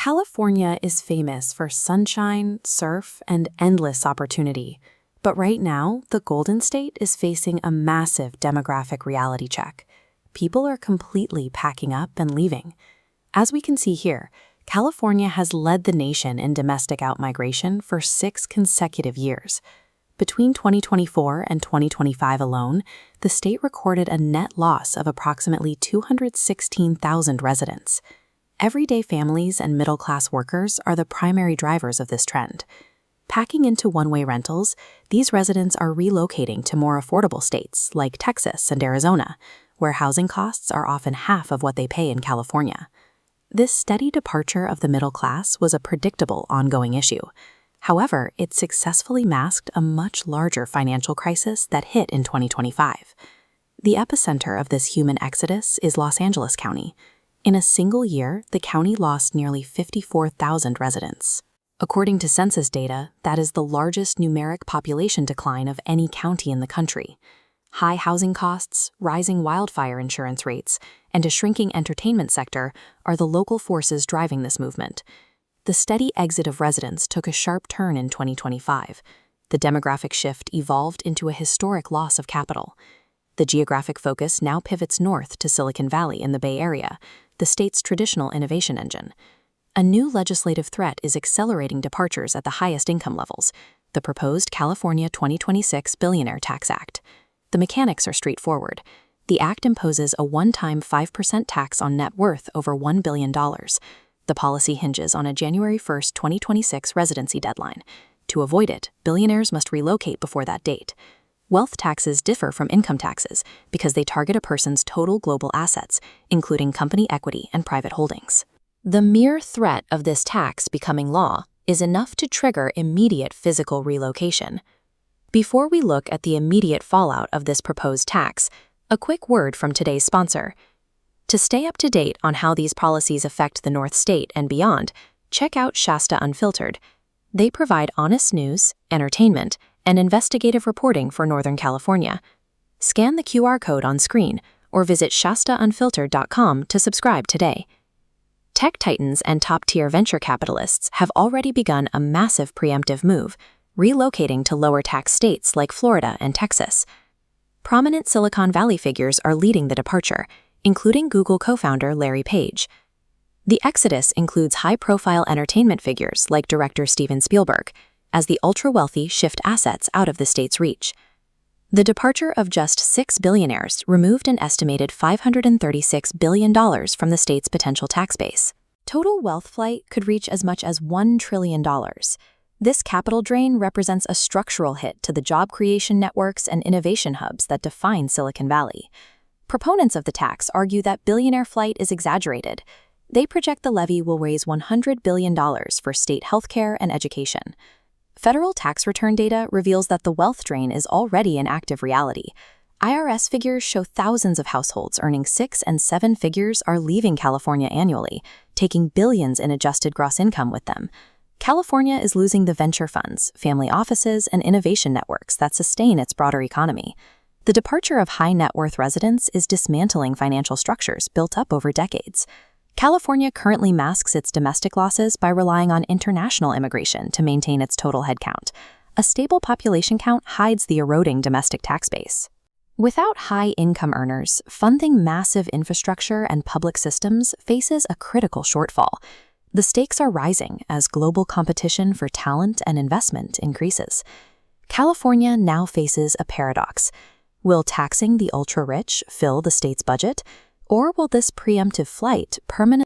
California is famous for sunshine, surf, and endless opportunity. But right now, the Golden State is facing a massive demographic reality check. People are completely packing up and leaving. As we can see here, California has led the nation in domestic outmigration for 6 consecutive years. Between 2024 and 2025 alone, the state recorded a net loss of approximately 216,000 residents. Everyday families and middle-class workers are the primary drivers of this trend. Packing into one-way rentals, these residents are relocating to more affordable states like Texas and Arizona, where housing costs are often half of what they pay in California. This steady departure of the middle class was a predictable ongoing issue. However, it successfully masked a much larger financial crisis that hit in 2025. The epicenter of this human exodus is Los Angeles County. In a single year, the county lost nearly 54,000 residents. According to census data, that is the largest numeric population decline of any county in the country. High housing costs, rising wildfire insurance rates, and a shrinking entertainment sector are the local forces driving this movement. The steady exit of residents took a sharp turn in 2025. The demographic shift evolved into a historic loss of capital. The geographic focus now pivots north to Silicon Valley in the Bay Area, the state's traditional innovation engine. A new legislative threat is accelerating departures at the highest income levels, the proposed California 2026 Billionaire Tax Act. The mechanics are straightforward. The act imposes a one-time 5% tax on net worth over $1 billion. The policy hinges on a January 1, 2026 residency deadline. To avoid it, billionaires must relocate before that date. Wealth taxes differ from income taxes because they target a person's total global assets, including company equity and private holdings. The mere threat of this tax becoming law is enough to trigger immediate physical relocation. Before we look at the immediate fallout of this proposed tax, a quick word from today's sponsor. To stay up to date on how these policies affect the North State and beyond, check out Shasta Unfiltered. They provide honest news, entertainment, and investigative reporting for Northern California. Scan the QR code on screen or visit shastaunfiltered.com to subscribe today. Tech titans and top-tier venture capitalists have already begun a massive preemptive move, relocating to lower-tax states like Florida and Texas. Prominent Silicon Valley figures are leading the departure, including Google co-founder Larry Page. The exodus includes high-profile entertainment figures like director Steven Spielberg, as the ultra-wealthy shift assets out of the state's reach. The departure of just 6 billionaires removed an estimated $536 billion from the state's potential tax base. Total wealth flight could reach as much as $1 trillion. This capital drain represents a structural hit to the job creation networks and innovation hubs that define Silicon Valley. Proponents of the tax argue that billionaire flight is exaggerated. They project the levy will raise $100 billion for state healthcare and education. Federal tax return data reveals that the wealth drain is already an active reality. IRS figures show thousands of households earning 6 and 7 figures are leaving California annually, taking billions in adjusted gross income with them. California is losing the venture funds, family offices, and innovation networks that sustain its broader economy. The departure of high-net-worth residents is dismantling financial structures built up over decades. California currently masks its domestic losses by relying on international immigration to maintain its total headcount. A stable population count hides the eroding domestic tax base. Without high-income earners, funding massive infrastructure and public systems faces a critical shortfall. The stakes are rising as global competition for talent and investment increases. California now faces a paradox. Will taxing the ultra-rich fill the state's budget, or will this preemptive flight permanently